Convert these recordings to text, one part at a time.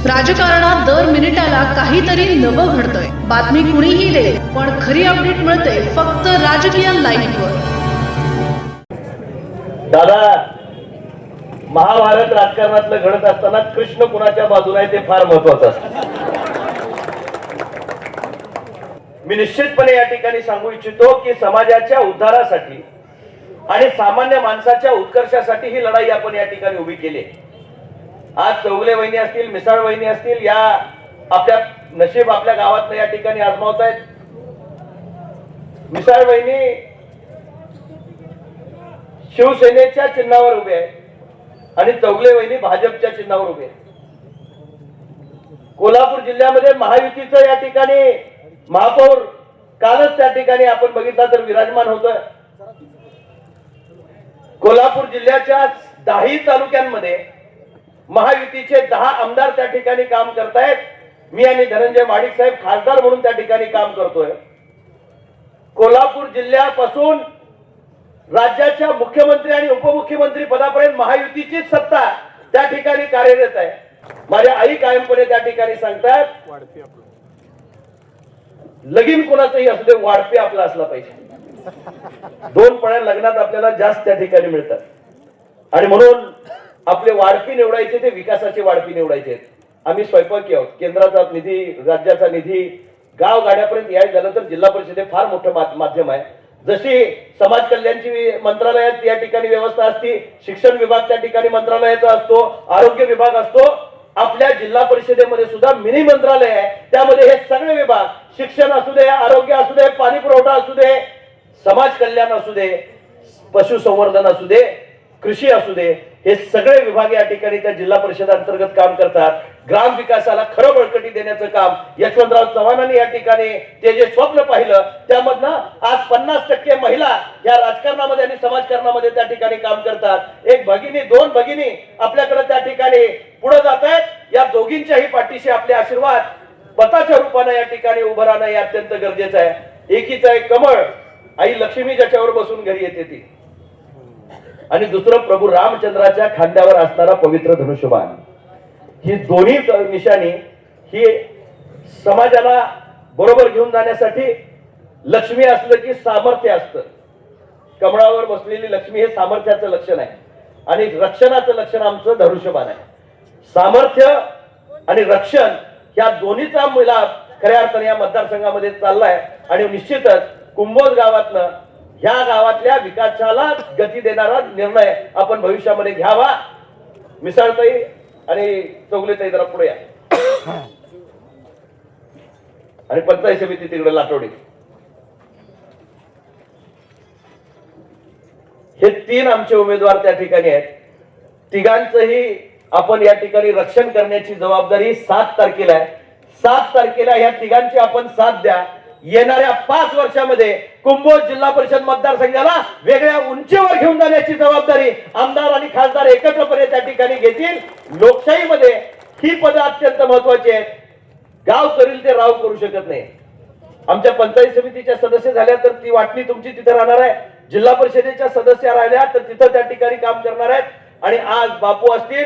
राजकारणात दर मिनिटाला काहीतरी नवं घडतंय. बातमी कुणीही दे, पण खरी अपडेट मिळते फक्त राजकीय लाईव्हवर. दादा, महाभारत राजकारणातलं घडत असताना कृष्ण कुणाच्या बाजूला आहे ते फार महत्वाचं असतं. मी निश्चितपणे या ठिकाणी सांगू इच्छितो की समाजाच्या उद्धारासाठी आणि सामान्य माणसाच्या उत्कर्षासाठी ही लढाई आपण या ठिकाणी उभी केली. आज चौगले वहिनी असतील, मिसाळ वहिनी असतील, या आपल्या नशीब आपल्या गावात या ठिकाणी आजमावत आहेत. मिसाळ वहिनी शिवसेनेच्या चिन्हावर उभे आहेत आणि चौगले वहिनी भाजपच्या चिन्हावर उभे आहेत. कोल्हापूर जिल्ह्यामध्ये महायुतीचं या ठिकाणी महापौर कालच त्या ठिकाणी आपण बघितला तर विराजमान होतोय. कोल्हापूर जिल्ह्याच्या 10 तालुक्यांमध्ये महायुतीचे 10 आमदार त्या ठिकाणी काम करतायत. मी आणि धनंजय महाडिक साहेब खासदार म्हणून त्या ठिकाणी काम करतोय. कोल्हापूर जिल्ह्यापासून राज्याच्या मुख्यमंत्री आणि उपमुख्यमंत्री पदापर्यंत महायुतीची सत्ता त्या ठिकाणी कार्यरत आहे. माझ्या आई कायमपणे त्या ठिकाणी सांगतात, लगीन कोणाचंही असू दे, वाढपे आपला असला पाहिजे. 2 पण्या लग्नात आपल्याला जास्त त्या ठिकाणी मिळतात आणि म्हणून आपले वाढपी निवडायचे ते विकासाचे वाढपी निवडायचे. आम्ही स्वयंपाकी आहोत. केंद्राचा निधी, राज्याचा निधी गाव गाड्यापर्यंत यायचं झालं तर जिल्हा परिषद फार मोठं माध्यम आहे. जशी समाज कल्याणची मंत्रालयात या ठिकाणी व्यवस्था असते, शिक्षण विभाग त्या ठिकाणी मंत्रालयाचा असतो, आरोग्य विभाग असतो, आपल्या जिल्हा परिषदेमध्ये सुद्धा मिनी मंत्रालय आहे. त्यामध्ये हे सगळे विभाग, शिक्षण असू दे, आरोग्य असू दे, पाणी पुरवठा असू दे, समाज कल्याण असू दे, पशुसंवर्धन असू दे, कृषी असू दे, हे सगळे विभाग या ठिकाणी त्या जिल्हा परिषद अंतर्गत काम करतात. ग्राम विकासाला खरं बळकटी देण्याचं काम यशवंतराव चव्हाणांनी या ठिकाणी ते जे स्वप्न पाहिलं त्यामधनं आज 50% महिला या राजकारणामध्ये आणि समाजकारणामध्ये त्या ठिकाणी काम करतात. एक भगिनी, 2 भगिनी आपल्याकडे त्या ठिकाणी पुढे जात आहेत. या दोघींच्याही पाठीशी आपले आशीर्वाद पताच्या रूपाने या ठिकाणी उभं राहणं हे अत्यंत गरजेचं आहे. एकीचं एक कमळ, आई लक्ष्मी ज्याच्यावर बसून घरी येते ती, आणि दुसरं प्रभू रामचंद्राच्या खांद्यावर असणारा पवित्र धनुष्यबाण. ही दोन्ही निशाणी ही समाजाला बरोबर घेऊन जाण्यासाठी, लक्ष्मी असलं की सामर्थ्य असतं. कमळावर बसलेली लक्ष्मी हे सामर्थ्याचं लक्षण आहे आणि रक्षणाचं लक्षण आमचं धनुष्यबाण आहे. सामर्थ्य आणि रक्षण या दोन्हीचा मिलाप खऱ्या अर्थाने या मतदारसंघामध्ये चाललाय आणि निश्चितच कुंभोज गावातनं ह्या गावातल्या विकासाला गती देणारा निर्णय आपण भविष्यामध्ये घ्यावा. मिसाळताई आणि चौगलेताई जरा पुढे या आणि पंचायत समिती तिकडे लाटोडी. हे 3 आमचे उमेदवार त्या ठिकाणी आहेत. तिघांचंही आपण या ठिकाणी रक्षण करण्याची जबाबदारी 7 तारखेला आहे. 7 तारखेला ह्या तिघांची आपण साथ द्या. येणाऱ्या 5 वर्षामध्ये कुंभोज जिल्हा परिषद मतदारसंघाला वेगळ्या उंचीवर घेऊन जाण्याची जबाबदारी आमदार आणि खासदार एकत्रपणे त्या ठिकाणी घेतील. लोकशाहीमध्ये ही पदं अत्यंत महत्वाची आहेत. गाव करील ते राव करू शकत नाही. आमच्या पंचायत समितीच्या सदस्य झाल्या तर ती वाटणी तुमची तिथे राहणार आहे. जिल्हा परिषदेच्या सदस्य राहिल्या तर तिथं त्या ठिकाणी काम करणार आहेत. आणि आज बापू असतील,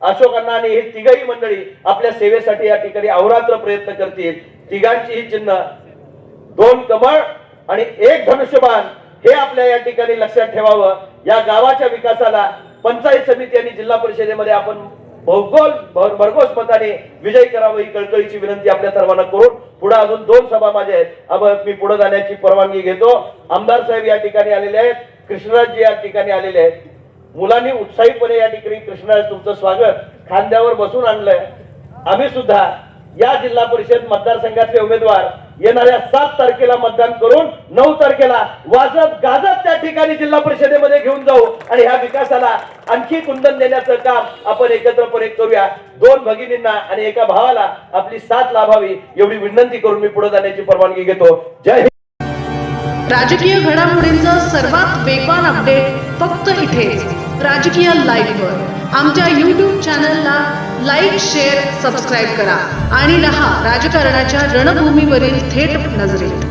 अशोक अण्णा आणि हे तिघही मंडळी आपल्या सेवेसाठी या ठिकाणी अहोरात्र प्रयत्न करतील. तिघांची ही चिन्ह 2 कमळ आणि 1 धनुष्यबाण हे आपल्या या ठिकाणी लक्षात ठेवावं. या गावाच्या विकासाला पंचायत समिती आणि जिल्हा परिषदेमध्ये आपण भरघोस मताने विजय करावं ही कळकळीची विनंती आपल्या सर्वांना करून पुढे अजून 2 सभा माझ्या आहेत. अब मी पुढे जाण्याची परवानगी घेतो. आमदार साहेब या ठिकाणी आलेले आहेत, कृष्णराजजी या ठिकाणी आलेले आहेत. मुलांनी उत्साहीपणे या ठिकाणी कृष्णराज तुमचं स्वागत खांद्यावर बसून आणलंय. आम्ही सुद्धा या जिल्हा परिषद मतदारसंघातले उमेदवार येणाऱ्या 7 तारखेला मतदान करून 9 तारखेला वाजत गाजत त्या ठिकाणी जिल्हा परिषदेमध्ये घेऊन जाऊ आणि ह्या विकासाला आणखी कुंदन देण्याचं काम आपण एकत्रपणे करूया. 2 भगिनींना आणि 1 भावाला आपली साथ लाभावी एवढी विनंती करून मी पुढे जाण्याची परवानगी घेतो. जय हिंद. राजकीय घडामोडींचा सर्वात वेगवान अपडेट फक्त इथेच राजकीय लाईव्हवर. आमच्या YouTube चॅनलला लाईक, शेअर, सबस्क्राईब करा आणि रहा राजकारणाच्या रणभूमीवरील थेट नजरेत.